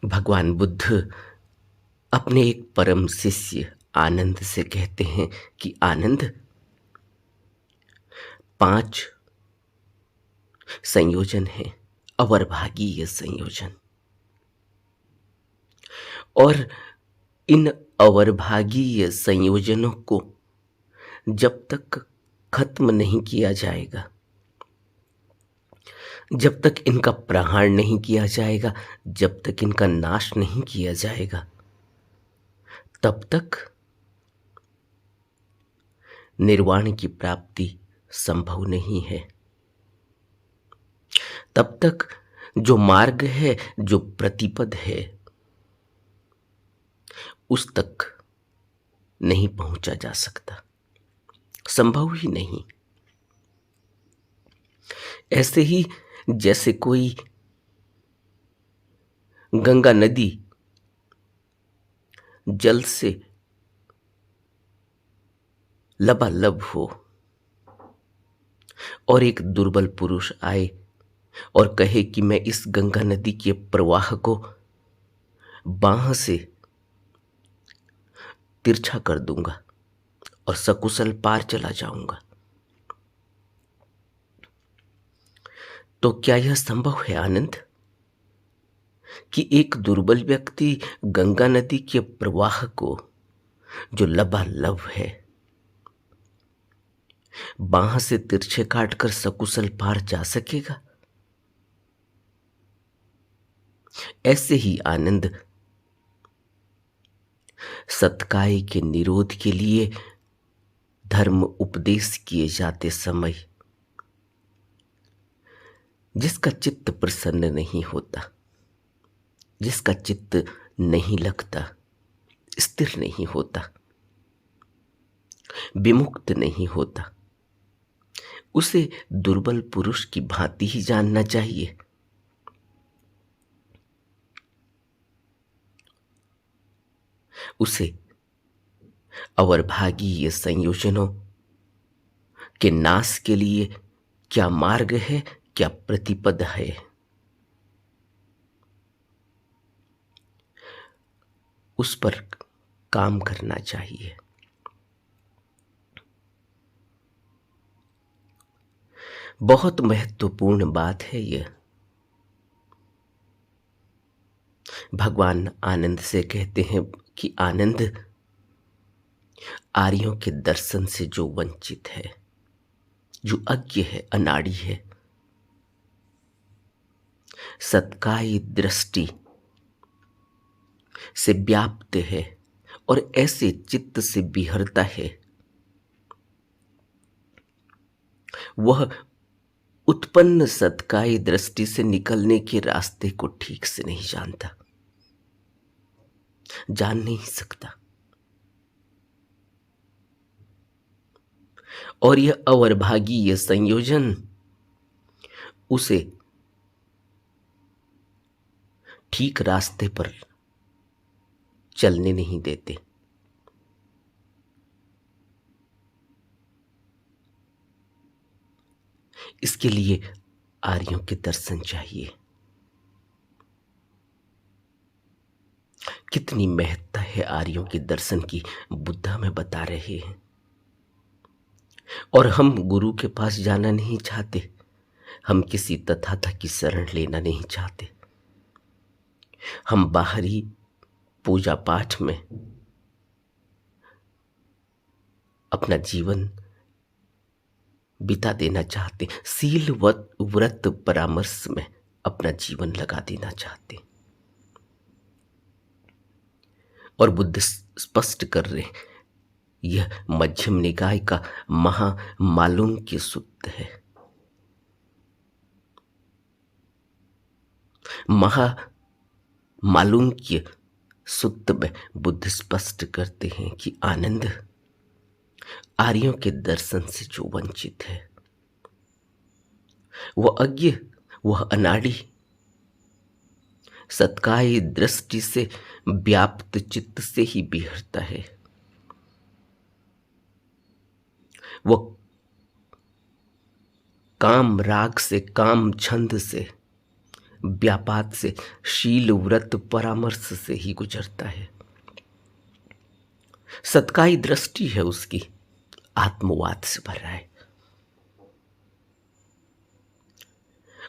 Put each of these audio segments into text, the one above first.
भगवान बुद्ध अपने एक परम शिष्य आनंद से कहते हैं कि आनंद, 5 संयोजन हैं, अवरभागीय संयोजन। और इन अवरभागीय संयोजनों को जब तक खत्म नहीं किया जाएगा, जब तक इनका प्रहार नहीं किया जाएगा, जब तक इनका नाश नहीं किया जाएगा, तब तक निर्वाण की प्राप्ति संभव नहीं है। तब तक जो मार्ग है, जो प्रतिपद है, उस तक नहीं पहुंचा जा सकता, संभव ही नहीं। ऐसे ही जैसे कोई गंगा नदी जल से लबालब हो और एक दुर्बल पुरुष आए और कहे कि मैं इस गंगा नदी के प्रवाह को बांह से तिरछा कर दूंगा और सकुशल पार चला जाऊंगा, तो क्या यह संभव है आनंद कि एक दुर्बल व्यक्ति गंगा नदी के प्रवाह को, जो लबालब है, बांह से तिरछे काटकर सकुशल पार जा सकेगा? ऐसे ही आनंद, सत्काय के निरोध के लिए धर्म उपदेश किए जाते समय जिसका चित्त प्रसन्न नहीं होता, जिसका चित्त नहीं लगता, स्थिर नहीं होता, विमुक्त नहीं होता, उसे दुर्बल पुरुष की भांति ही जानना चाहिए। उसे अवरभागीय संयोजनों के नाश के लिए क्या मार्ग है, क्या प्रतिपद है, उस पर काम करना चाहिए। बहुत महत्वपूर्ण बात है यह। भगवान आनंद से कहते हैं कि आनंद, आर्यों के दर्शन से जो वंचित है, जो अज्ञ है, अनाड़ी है, सत्काय दृष्टि से व्याप्त है और ऐसे चित्त से बिहरता है, वह उत्पन्न सत्काय दृष्टि से निकलने के रास्ते को ठीक से नहीं जानता, जान नहीं सकता। और यह अवरभागीय संयोजन उसे ठीक रास्ते पर चलने नहीं देते। इसके लिए आर्यों के दर्शन चाहिए। कितनी महत्ता है आर्यों के दर्शन की, बुद्ध में बता रहे हैं। और हम गुरु के पास जाना नहीं चाहते, हम किसी तथाता की शरण लेना नहीं चाहते। हम बाहरी पूजा पाठ में अपना जीवन बिता देना चाहते, सील व्रत परामर्श में अपना जीवन लगा देना चाहते। और बुद्ध स्पष्ट कर रहे, यह मध्यम निकाय का महामालूक्य सूत्र है। महामालूक्य सूत्र में बुद्ध स्पष्ट करते हैं कि आनंद, आर्यों के दर्शन से जो वंचित है, वह अज्ञ, वह अनाड़ी, सत्काय दृष्टि से व्याप्त चित्त से ही बिहरता है। वह काम राग से, काम छंद से व्यापात से, शील व्रत परामर्श से ही गुजरता है। सतकाई दृष्टि है उसकी, आत्मवाद से भरा है।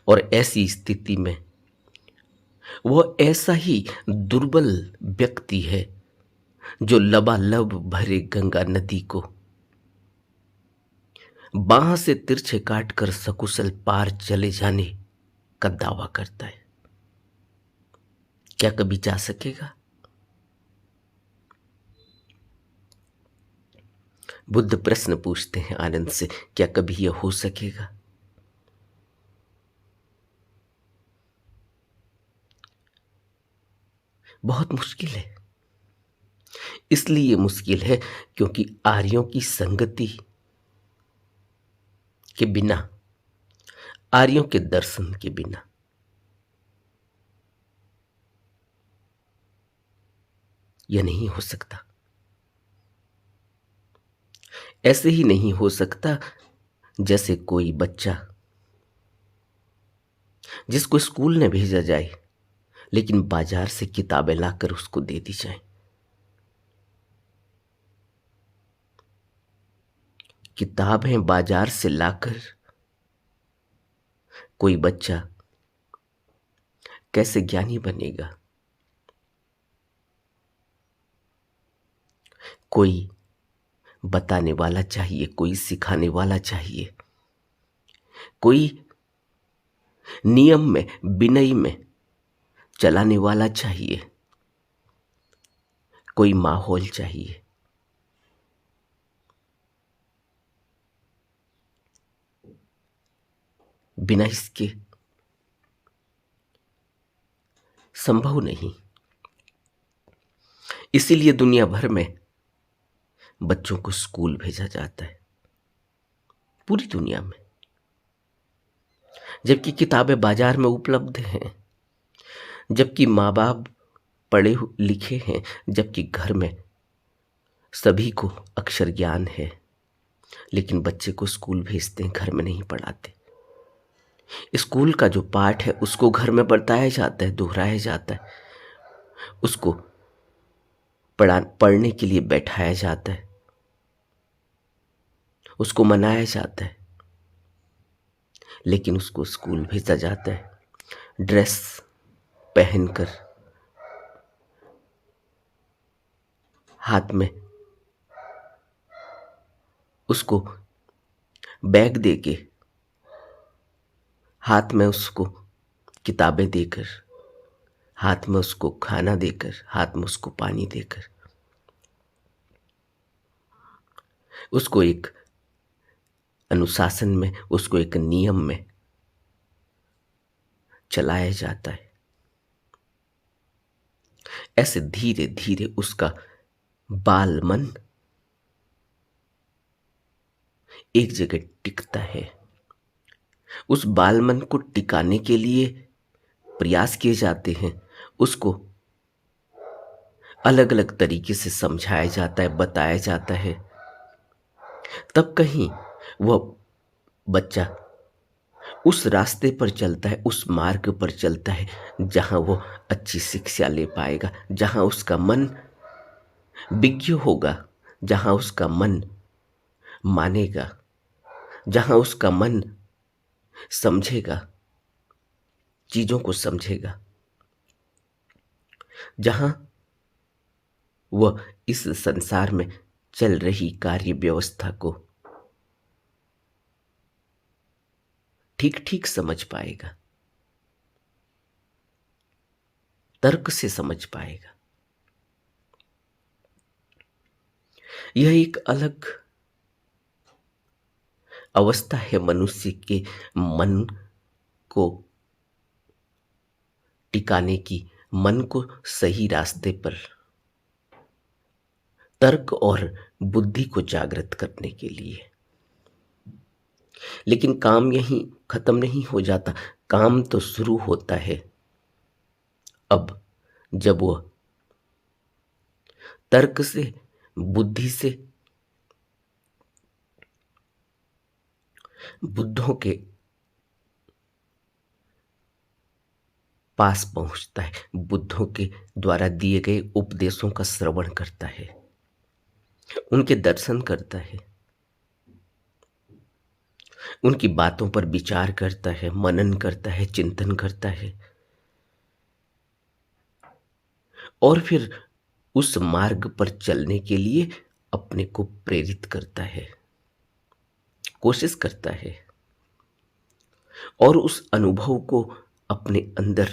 और ऐसी स्थिति में वह ऐसा ही दुर्बल व्यक्ति है जो लबालब भरे गंगा नदी को बांह से तिरछे काटकर सकुशल पार चले जाने का दावा करता है। क्या कभी जा सकेगा? बुद्ध प्रश्न पूछते हैं आनंद से, क्या कभी यह हो सकेगा? बहुत मुश्किल है। इसलिए मुश्किल है क्योंकि आर्यों की संगति के बिना, आर्यों के दर्शन के बिना यह नहीं हो सकता। ऐसे ही नहीं हो सकता जैसे कोई बच्चा जिसको स्कूल न भेजा जाए लेकिन बाजार से किताबें लाकर उसको दे दी जाए। किताबें बाजार से लाकर कोई बच्चा कैसे ज्ञानी बनेगा? कोई बताने वाला चाहिए, कोई सिखाने वाला चाहिए, कोई नियम में, विनय में चलाने वाला चाहिए, कोई माहौल चाहिए। बिना इसके संभव नहीं। इसीलिए दुनिया भर में बच्चों को स्कूल भेजा जाता है, पूरी दुनिया में, जबकि किताबें बाजार में उपलब्ध हैं, जबकि माँ बाप पढ़े लिखे हैं, जबकि घर में सभी को अक्षर ज्ञान है, लेकिन बच्चे को स्कूल भेजते हैं, घर में नहीं पढ़ाते। स्कूल का जो पाठ है उसको घर में बताया जाता है, दोहराया जाता है, उसको पढ़ने के लिए बैठाया जाता है, उसको मनाया जाता है, लेकिन उसको स्कूल भेजा जाता है ड्रेस पहनकर, हाथ में उसको बैग देके, हाथ में उसको किताबें देकर, हाथ में उसको खाना देकर, हाथ में उसको पानी देकर, उसको एक अनुशासन में, उसको एक नियम में चलाया जाता है। ऐसे धीरे धीरे उसका बाल मन एक जगह टिकता है। उस बाल मन को टिकाने के लिए प्रयास किए जाते हैं, उसको अलग अलग तरीके से समझाया जाता है, बताया जाता है, तब कहीं वह बच्चा उस रास्ते पर चलता है, उस मार्ग पर चलता है जहां वो अच्छी शिक्षा ले पाएगा, जहां उसका मन विज्ञ होगा, जहां उसका मन मानेगा, जहां उसका मन समझेगा, चीजों को समझेगा, जहां वह इस संसार में चल रही कार्य व्यवस्था को ठीक ठीक समझ पाएगा, तर्क से समझ पाएगा। यह एक अलग अवस्था है मनुष्य के मन को टिकाने की, मन को सही रास्ते पर, तर्क और बुद्धि को जागृत करने के लिए। लेकिन काम यहीं खत्म नहीं हो जाता, काम तो शुरू होता है अब, जब वह तर्क से, बुद्धि से, बुद्धों के पास पहुंचता है, बुद्धों के द्वारा दिए गए उपदेशों का श्रवण करता है, उनके दर्शन करता है, उनकी बातों पर विचार करता है, मनन करता है, चिंतन करता है और फिर उस मार्ग पर चलने के लिए अपने को प्रेरित करता है, कोशिश करता है और उस अनुभव को अपने अंदर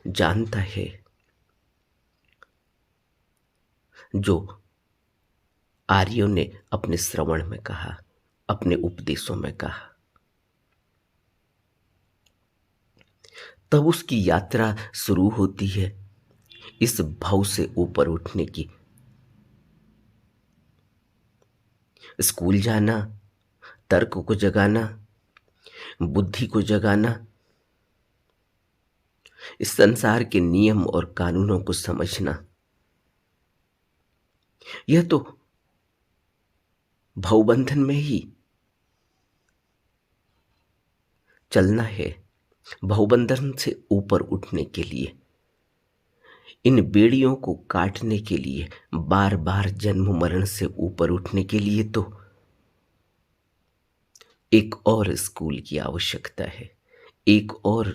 जानता है जो आर्यों ने अपने श्रवण में कहा, अपने उपदेशों में कहा। तब उसकी यात्रा शुरू होती है इस भाव से ऊपर उठने की। स्कूल जाना, तर्क को जगाना, बुद्धि को जगाना, इस संसार के नियम और कानूनों को समझना, यह तो भवबंधन में ही चलना है। भवबंधन से ऊपर उठने के लिए, इन बेड़ियों को काटने के लिए, बार बार जन्म मरण से ऊपर उठने के लिए तो एक और स्कूल की आवश्यकता है, एक और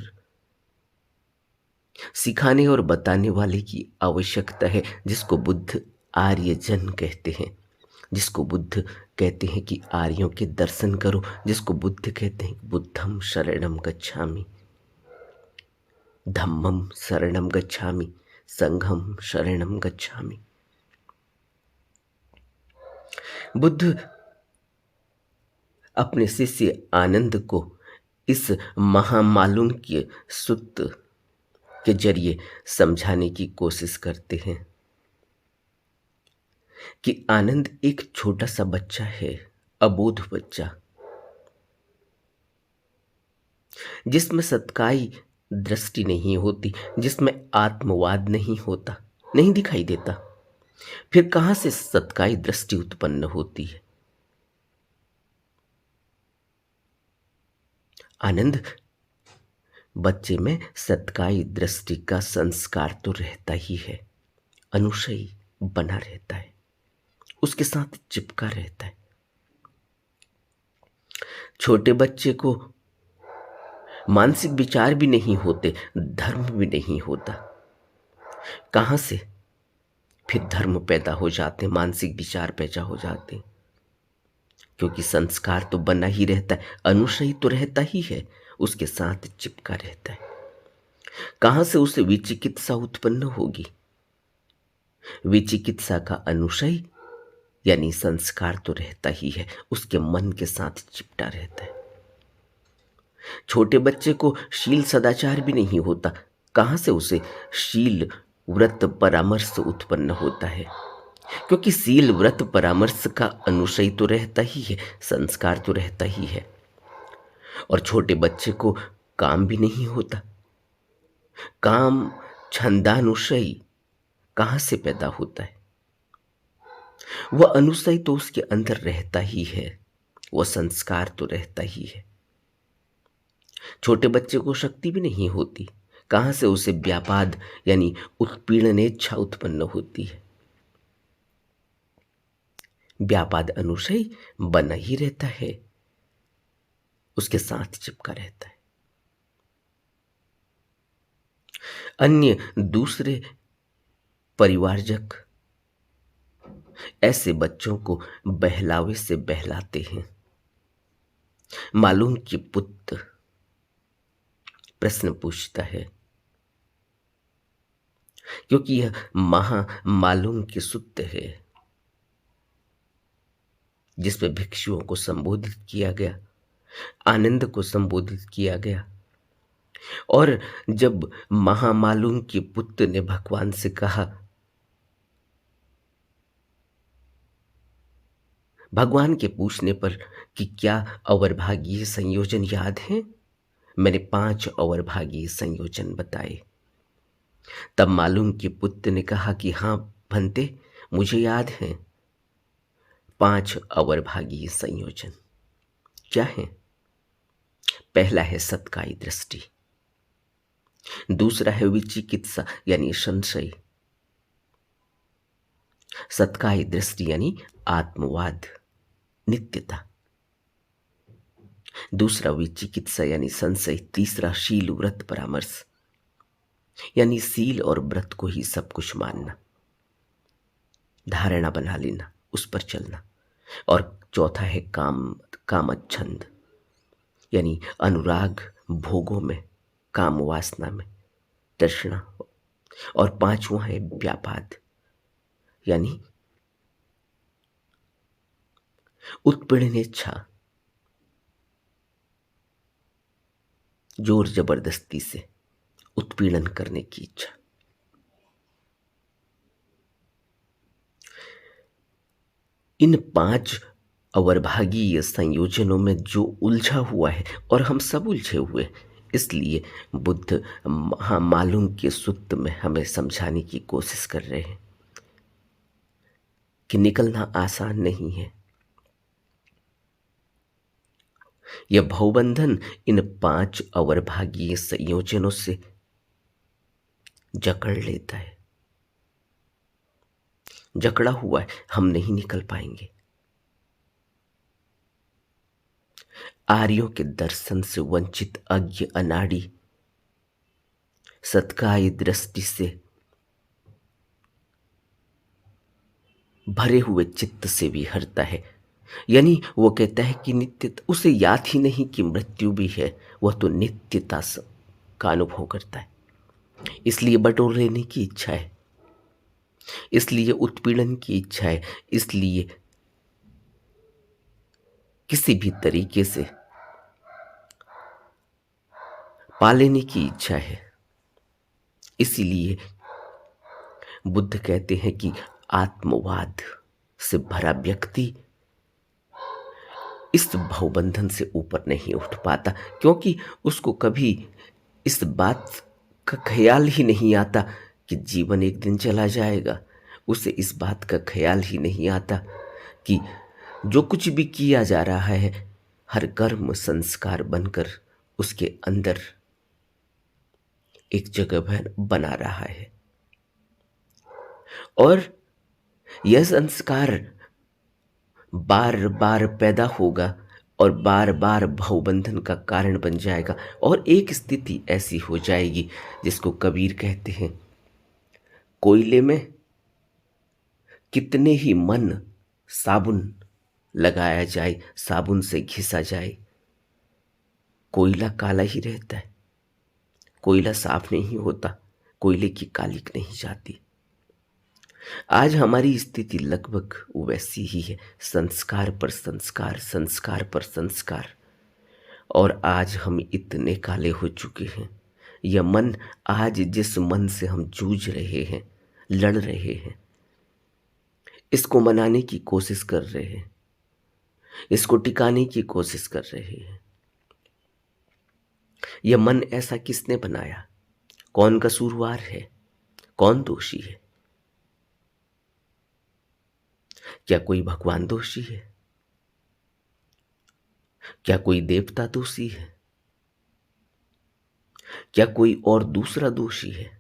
सिखाने और बताने वाले की आवश्यकता है, जिसको बुद्ध आर्य जन कहते हैं, जिसको बुद्ध कहते हैं कि आर्यों के दर्शन करो, जिसको बुद्ध कहते हैं बुद्धम शरणम गच्छामि, धम्मम शरणम गच्छामि, संघम शरणम गच्छामि। बुद्ध अपने शिष्य आनंद को इस महामालूम के सूत्र के जरिए समझाने की कोशिश करते हैं कि आनंद एक छोटा सा बच्चा है, अबोध बच्चा, जिसमें सत्काई दृष्टि नहीं होती, जिसमें आत्मवाद नहीं होता, नहीं दिखाई देता। फिर कहां से सत्काई दृष्टि उत्पन्न होती है? आनंद बच्चे में सत्काई दृष्टि का संस्कार तो रहता ही है, अनुशयी बना रहता है, उसके साथ चिपका रहता है। छोटे बच्चे को मानसिक विचार भी नहीं होते, धर्म भी नहीं होता। कहां से फिर धर्म पैदा हो जाते, मानसिक विचार पैदा हो जाते? क्योंकि संस्कार तो बना ही रहता है, अनुशयी तो रहता ही है, उसके साथ चिपका रहता है। कहां से उसे विचिकित्सा उत्पन्न होगी? विचिकित्सा का अनुशयी यानी संस्कार तो रहता ही है, उसके मन के साथ चिपटा रहता है। छोटे बच्चे को शील सदाचार भी नहीं होता, कहां से उसे शील व्रत परामर्श उत्पन्न होता है? क्योंकि शील व्रत परामर्श का अनुशयी तो रहता ही है, संस्कार तो रहता ही है। और छोटे बच्चे को काम भी नहीं होता, काम छंदानुशयी कहां से पैदा होता है? वह अनुशयी तो उसके अंदर रहता ही है, वह संस्कार तो रहता ही है। छोटे बच्चे को शक्ति भी नहीं होती, कहां से उसे व्यापाद यानी उत्पीड़नेच्छा उत्पन्न होती है? व्यापाद अनुशयी बना ही रहता है, उसके साथ चिपका रहता है। अन्य दूसरे परिवारजक ऐसे बच्चों को बहलावे से बहलाते हैं। मालूम कि पुत्र प्रश्न पूछता है, क्योंकि यह मालूम के सूत्र है जिसमें भिक्षुओं को संबोधित किया गया, आनंद को संबोधित किया गया। और जब महामालूम के पुत्र ने भगवान से कहा, भगवान के पूछने पर कि क्या अवरभागीय संयोजन याद है, मैंने 5 अवरभागीय संयोजन बताए। तब मालूम के पुत्र ने कहा कि हाँ भंते, मुझे याद है 5 अवरभागीय संयोजन। क्या है? पहला है सत्काई दृष्टि, दूसरा है विचिकित्सा यानी संशय। सत्काई दृष्टि यानी आत्मवाद, नित्यता। दूसरा विचिकित्सा यानी संशय। तीसरा शील व्रत परामर्श यानी सील और व्रत को ही सब कुछ मानना, धारणा बना लेना, उस पर चलना। और चौथा है कामच्छंद यानी अनुराग भोगों में, काम वासना में, तृष्णा। और पांचवा है व्यापाद यानी उत्पीड़नेच्छा, जोर जबरदस्ती से उत्पीड़न करने की इच्छा। इन पांच अवर्भागीय संयोजनों में जो उलझा हुआ है, और हम सब उलझे हुए हैं, इसलिए बुद्ध मालूम के सूत्र में हमें समझाने की कोशिश कर रहे हैं कि निकलना आसान नहीं है। यह भवबंधन इन पांच अवर्भागीय संयोजनों से जकड़ लेता है, जकड़ा हुआ है, हम नहीं निकल पाएंगे। आर्यों के दर्शन से वंचित अज्ञ अनाड़ी सत्काई दृष्टि से भरे हुए चित्त से भी हरता है। यानी वो कहता है कि नित्य, उसे याद ही नहीं कि मृत्यु भी है, वह तो नित्यता का अनुभव करता है। इसलिए बटोर लेने की इच्छा है, इसलिए उत्पीड़न की इच्छा है, इसलिए किसी भी तरीके से पा लेने की इच्छा है। इसीलिए बुद्ध कहते हैं कि आत्मवाद से भरा व्यक्ति इस भवबंधन से ऊपर नहीं उठ पाता, क्योंकि उसको कभी इस बात का ख्याल ही नहीं आता कि जीवन एक दिन चला जाएगा। उसे इस बात का ख्याल ही नहीं आता कि जो कुछ भी किया जा रहा है, हर कर्म संस्कार बनकर उसके अंदर एक जगह बना रहा है, और यह संस्कार बार बार पैदा होगा और बार बार भवबंधन का कारण बन जाएगा। और एक स्थिति ऐसी हो जाएगी जिसको कबीर कहते हैं, कोयले में कितने ही मन साबुन लगाया जाए, साबुन से घिसा जाए, कोयला काला ही रहता है, कोयला साफ नहीं होता, कोयले की कालिक नहीं जाती। आज हमारी स्थिति लगभग वैसी ही है, संस्कार पर संस्कार, संस्कार पर संस्कार। और आज हम इतने काले हो चुके हैं। यह मन, आज जिस मन से हम जूझ रहे हैं, लड़ रहे हैं, इसको मनाने की कोशिश कर रहे हैं, इसको टिकाने की कोशिश कर रहे हैं। यह मन ऐसा किसने बनाया? कौन कसूरवार है? कौन दोषी है? क्या कोई भगवान दोषी है? क्या कोई देवता दोषी है? क्या कोई और दूसरा दोषी है?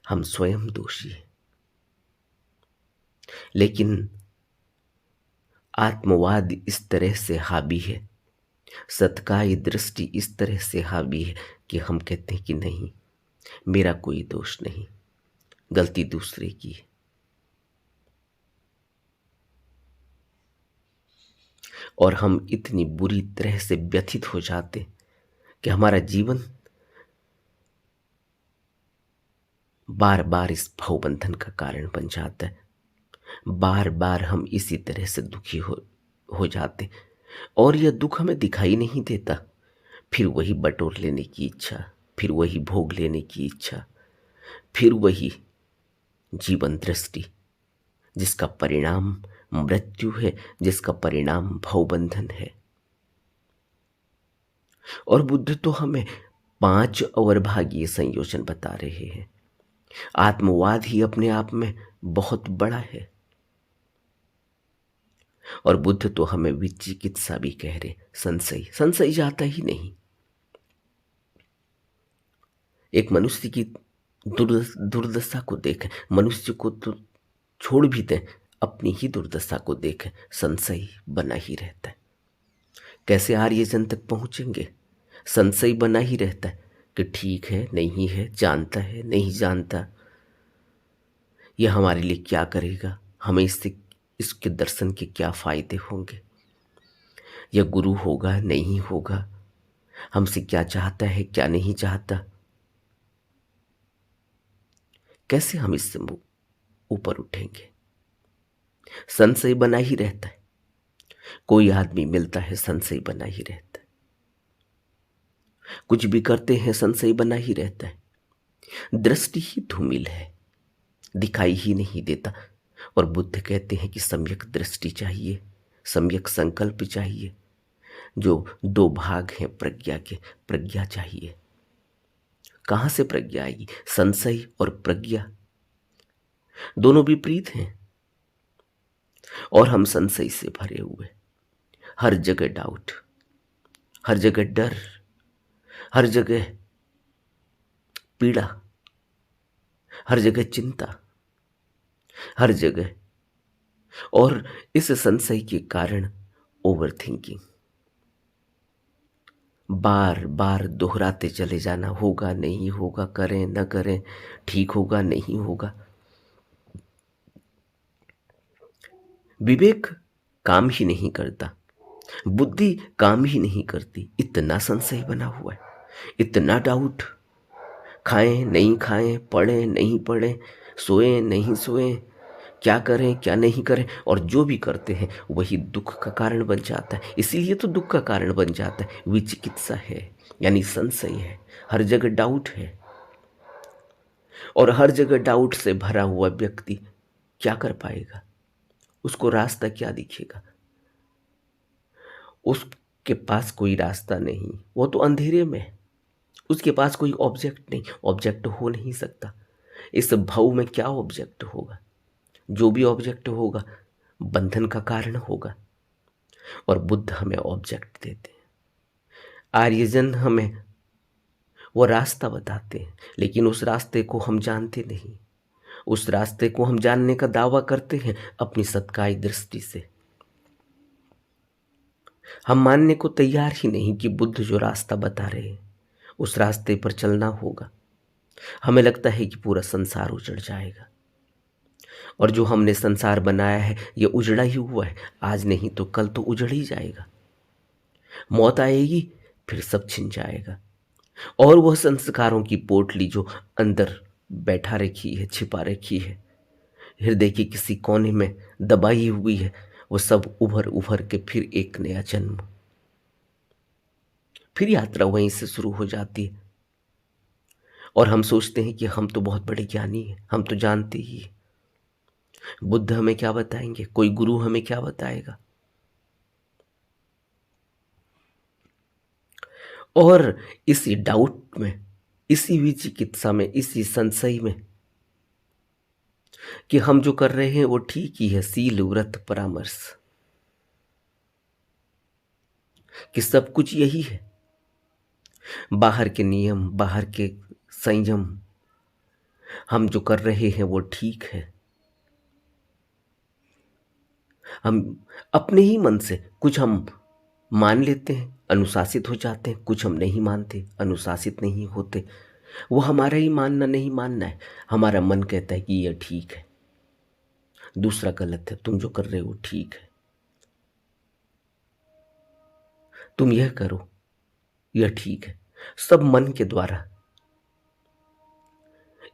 हम स्वयं दोषी हैं। लेकिन आत्मवाद इस तरह से हावी है, सत्काई दृष्टि इस तरह से हावी है कि हम कहते हैं कि नहीं, मेरा कोई दोष नहीं, गलती दूसरे की है। और हम इतनी बुरी तरह से व्यथित हो जाते कि हमारा जीवन बार बार इस भवबंधन का कारण बन जाता है। बार बार हम इसी तरह से दुखी हो जाते, और यह दुख हमें दिखाई नहीं देता। फिर वही बटोर लेने की इच्छा, फिर वही भोग लेने की इच्छा, फिर वही जीवन दृष्टि जिसका परिणाम मृत्यु है, जिसका परिणाम भवबंधन है। और बुद्ध तो हमें 5 अवर्भागीय संयोजन बता रहे हैं। आत्मवाद ही अपने आप में बहुत बड़ा है। और बुद्ध तो हमें विचिकित्सा भी कह रहे, संशय। संशय जाता ही नहीं। एक मनुष्य की दुर्दशा को देखें, मनुष्य को तो छोड़ भी दें, अपनी ही दुर्दशा को देखें, संशय बना ही रहता है। कैसे आर्यजन तक पहुंचेंगे? संशय बना ही रहता है कि ठीक है, नहीं है, जानता है, नहीं जानता, यह हमारे लिए क्या करेगा, हमें इसके दर्शन के क्या फायदे होंगे, यह गुरु होगा, नहीं होगा, हमसे क्या चाहता है, क्या नहीं चाहता। कैसे हम इससे ऊपर उठेंगे? संशय बना ही रहता है। कोई आदमी मिलता है, संशय बना ही रहता है। कुछ भी करते हैं, संशय बना ही रहता है। दृष्टि ही धूमिल है, दिखाई ही नहीं देता। और बुद्ध कहते हैं कि सम्यक दृष्टि चाहिए, सम्यक संकल्प चाहिए। जो दो भाग हैं प्रज्ञा के, प्रज्ञा चाहिए। कहां से प्रज्ञा आएगी? संशय और प्रज्ञा दोनों विपरीत हैं, और हम संशय से भरे हुए। हर जगह डाउट, हर जगह डर, हर जगह पीड़ा, हर जगह चिंता, हर जगह। और इस संशय के कारण ओवर थिंकिंग, बार बार दोहराते चले जाना, होगा नहीं होगा, करें न करें, ठीक होगा नहीं होगा। विवेक काम ही नहीं करता, बुद्धि काम ही नहीं करती। इतना संशय बना हुआ है, इतना डाउट। खाएं नहीं खाएं, पढ़ें नहीं पढ़ें, सोएं नहीं सोएं, क्या करें क्या नहीं करें। और जो भी करते हैं वही दुख का कारण बन जाता है। इसीलिए तो दुख का कारण बन जाता है। विचिकित्सा है, यानी संशय है, हर जगह डाउट है। और हर जगह डाउट से भरा हुआ व्यक्ति क्या कर पाएगा? उसको रास्ता क्या दिखेगा? उसके पास कोई रास्ता नहीं, वो तो अंधेरे में है। उसके पास कोई ऑब्जेक्ट नहीं, ऑब्जेक्ट हो नहीं सकता। इस भाव में क्या ऑब्जेक्ट होगा? जो भी ऑब्जेक्ट होगा बंधन का कारण होगा। और बुद्ध हमें ऑब्जेक्ट देते हैं, आर्यजन हमें वो रास्ता बताते हैं, लेकिन उस रास्ते को हम जानते नहीं। उस रास्ते को हम जानने का दावा करते हैं अपनी सत्काय दृष्टि से। हम मानने को तैयार ही नहीं कि बुद्ध जो रास्ता बता रहे हैं उस रास्ते पर चलना होगा। हमें लगता है कि पूरा संसार उजड़ जाएगा, और जो हमने संसार बनाया है ये उजड़ा ही हुआ है। आज नहीं तो कल तो उजड़ ही जाएगा। मौत आएगी, फिर सब छिन जाएगा। और वह संस्कारों की पोटली जो अंदर बैठा रखी है, छिपा रखी है, हृदय के किसी कोने में दबाई हुई है, वो सब उभर उभर के फिर एक नया जन्म, फिर यात्रा वहीं से शुरू हो जाती है। और हम सोचते हैं कि हम तो बहुत बड़े ज्ञानी हैं, हम तो जानते ही हैं। बुद्ध हमें क्या बताएंगे? कोई गुरु हमें क्या बताएगा? और इसी डाउट में, इसी विचिकित्सा में, इसी संशय में कि हम जो कर रहे हैं वो ठीक ही है, सील व्रत परामर्श, कि सब कुछ यही है। बाहर के नियम, बाहर के संयम, हम जो कर रहे हैं वो ठीक है। हम अपने ही मन से कुछ हम मान लेते हैं, अनुशासित हो जाते हैं, कुछ हम नहीं मानते, अनुशासित नहीं होते। वो हमारा ही मानना नहीं मानना है। हमारा मन कहता है कि यह ठीक है, दूसरा गलत है, तुम जो कर रहे हो ठीक है, तुम यह करो, यह ठीक है। सब मन के द्वारा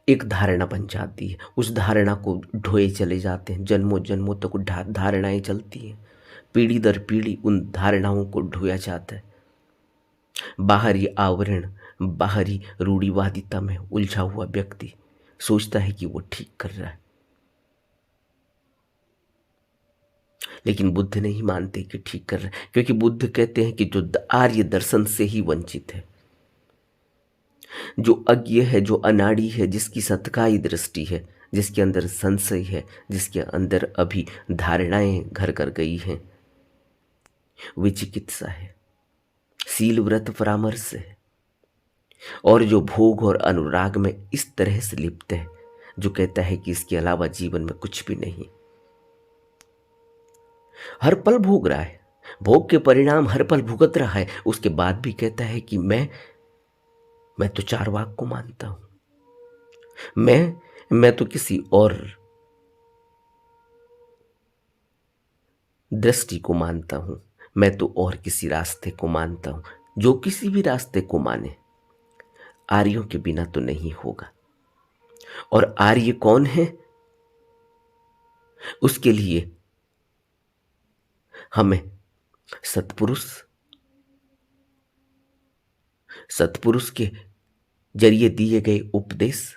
एक धारणा बन जाती है। उस धारणा को ढोए चले जाते हैं, जन्मों जन्मों तक धारणाएं चलती हैं। पीढ़ी दर पीढ़ी उन धारणाओं को ढोया जाता है। बाहरी आवरण, बाहरी रूढ़िवादिता में उलझा हुआ व्यक्ति सोचता है कि वो ठीक कर रहा है, लेकिन बुद्ध नहीं मानते कि ठीक कर रहे हैं। क्योंकि बुद्ध कहते हैं कि जो आर्य दर्शन से ही वंचित है, जो अज्ञ है, जो अनाड़ी है, जिसकी सतकाई दृष्टि है, जिसके अंदर संशय है, जिसके अंदर अभी धारणाएं घर कर गई हैं, विचिकित्सा है, शील व्रत परामर्श है, और जो भोग और अनुराग में इस तरह से लिप्त है, जो कहता है कि इसके अलावा जीवन में कुछ भी नहीं। हर पल भोग रहा है, भोग के परिणाम हर पल भुगत रहा है, उसके बाद भी कहता है कि मैं तो चारवाक को मानता हूं, मैं तो किसी और दृष्टि को मानता हूं, मैं तो और किसी रास्ते को मानता हूं। जो किसी भी रास्ते को माने, आर्यों के बिना तो नहीं होगा। और आर्य कौन है? उसके लिए हमें सत्पुरुष सत्पुरुष के जरिए दिए गए उपदेश,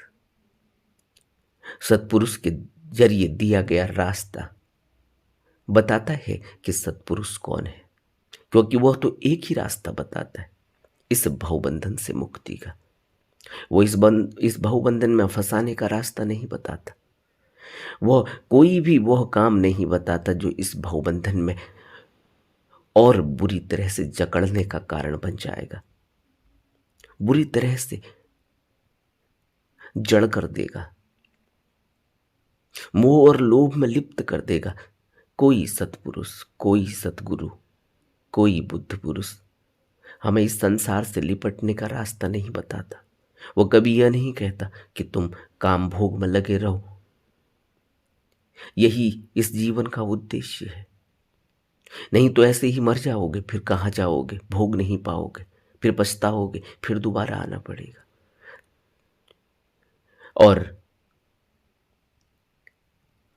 सत्पुरुष के जरिए दिया गया रास्ता बताता है कि सत्पुरुष कौन है, क्योंकि वह तो एक ही रास्ता बताता है, इस भवबंधन से मुक्ति का। वो इस भवबंधन में फंसाने का रास्ता नहीं बताता। वह कोई भी वह काम नहीं बताता जो इस भवबंधन में और बुरी तरह से जकड़ने का कारण बन जाएगा, बुरी तरह से जड़ कर देगा, मोह और लोभ में लिप्त कर देगा। कोई सत्पुरुष, कोई सतगुरु, कोई बुद्ध पुरुष हमें इस संसार से लिपटने का रास्ता नहीं बताता। वो कभी यह नहीं कहता कि तुम काम भोग में लगे रहो, यही इस जीवन का उद्देश्य है, नहीं तो ऐसे ही मर जाओगे, फिर कहाँ जाओगे, भोग नहीं पाओगे, फिर पछताओगे, फिर दोबारा आना पड़ेगा। और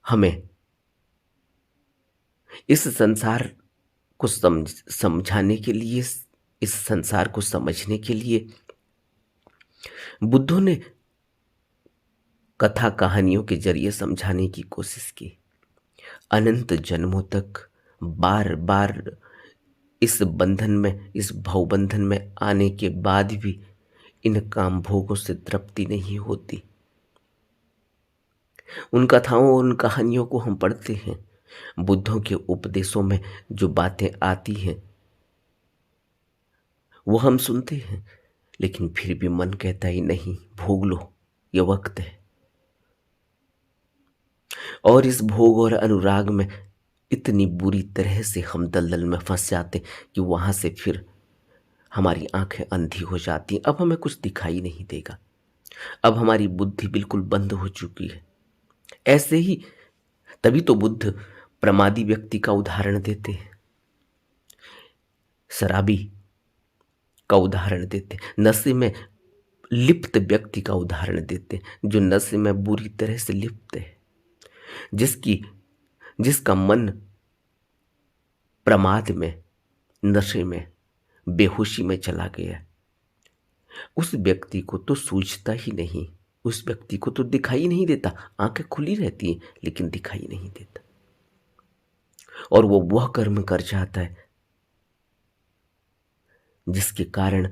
हमें इस संसार को समझाने के लिए, इस संसार को समझने के लिए बुद्धों ने कथा कहानियों के जरिए समझाने की कोशिश की। अनंत जन्मों तक बार बार इस बंधन में, इस भवबंधन में आने के बाद भी इन काम भोगों से तृप्ति नहीं होती। उन कथाओं और उन कहानियों को हम पढ़ते हैं, बुद्धों के उपदेशों में जो बातें आती हैं वो हम सुनते हैं, लेकिन फिर भी मन कहता ही नहीं, भोग लो, ये वक्त है। और इस भोग और अनुराग में इतनी बुरी तरह से हम दलदल में फंस जाते कि वहां से फिर हमारी आंखें अंधी हो जाती। अब हमें कुछ दिखाई नहीं देगा, अब हमारी बुद्धि बिल्कुल बंद हो चुकी है। ऐसे ही तभी तो बुद्ध प्रमादी व्यक्ति का उदाहरण देते हैं, शराबी का उदाहरण देते, नशे में लिप्त व्यक्ति का उदाहरण देते, जो नशे में बुरी तरह से लिप्त है, जिसका मन प्रमाद में, नशे में, बेहोशी में चला गया। उस व्यक्ति को तो सूझता ही नहीं, उस व्यक्ति को तो दिखाई नहीं देता, आंखें खुली रहती हैं लेकिन दिखाई नहीं देता। और वो वह कर्म कर जाता है जिसके कारण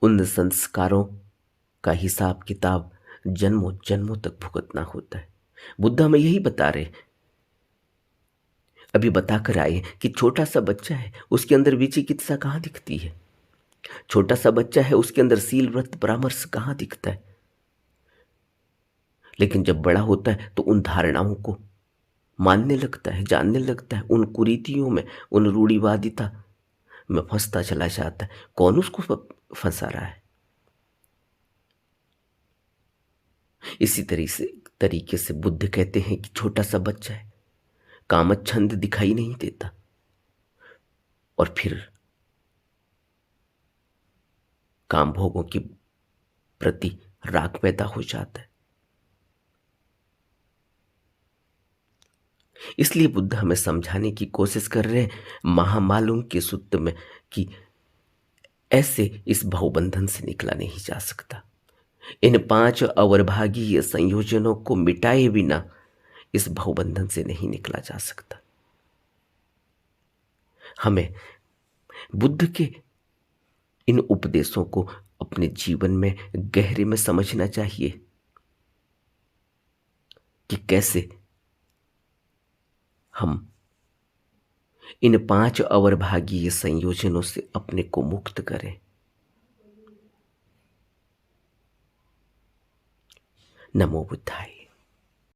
उन संस्कारों का हिसाब किताब जन्मों जन्मों तक भुगतना होता है। बुद्ध हमें यही बता रहे, अभी बताकर आए कि छोटा सा बच्चा है, उसके अंदर विचिकित्सा कहाँ दिखती है? छोटा सा बच्चा है, उसके अंदर शील व्रत परामर्श कहाँ दिखता है? लेकिन जब बड़ा होता है तो उन धारणाओं को मानने लगता है, जानने लगता है, उन कुरीतियों में, उन रूढ़िवादिता में फंसता चला जाता है। कौन उसको फंसा रहा है? इसी तरीके से बुद्ध कहते हैं कि छोटा सा बच्चा है, कामच्छंद दिखाई नहीं देता, और फिर काम भोगों के प्रति राग पैदा हो जाता है। इसलिए बुद्ध हमें समझाने की कोशिश कर रहे हैं महामालूम के सूत्र में कि ऐसे इस भवबंधन से निकला नहीं जा सकता। इन 5 अवरभागीय संयोजनों को मिटाए बिना इस भवबंधन से नहीं निकला जा सकता। हमें बुद्ध के इन उपदेशों को अपने जीवन में गहरे में समझना चाहिए। कि कैसे हम इन 5 अवरभागीय संयोजनों से अपने को मुक्त करें। नमो बुद्धाय।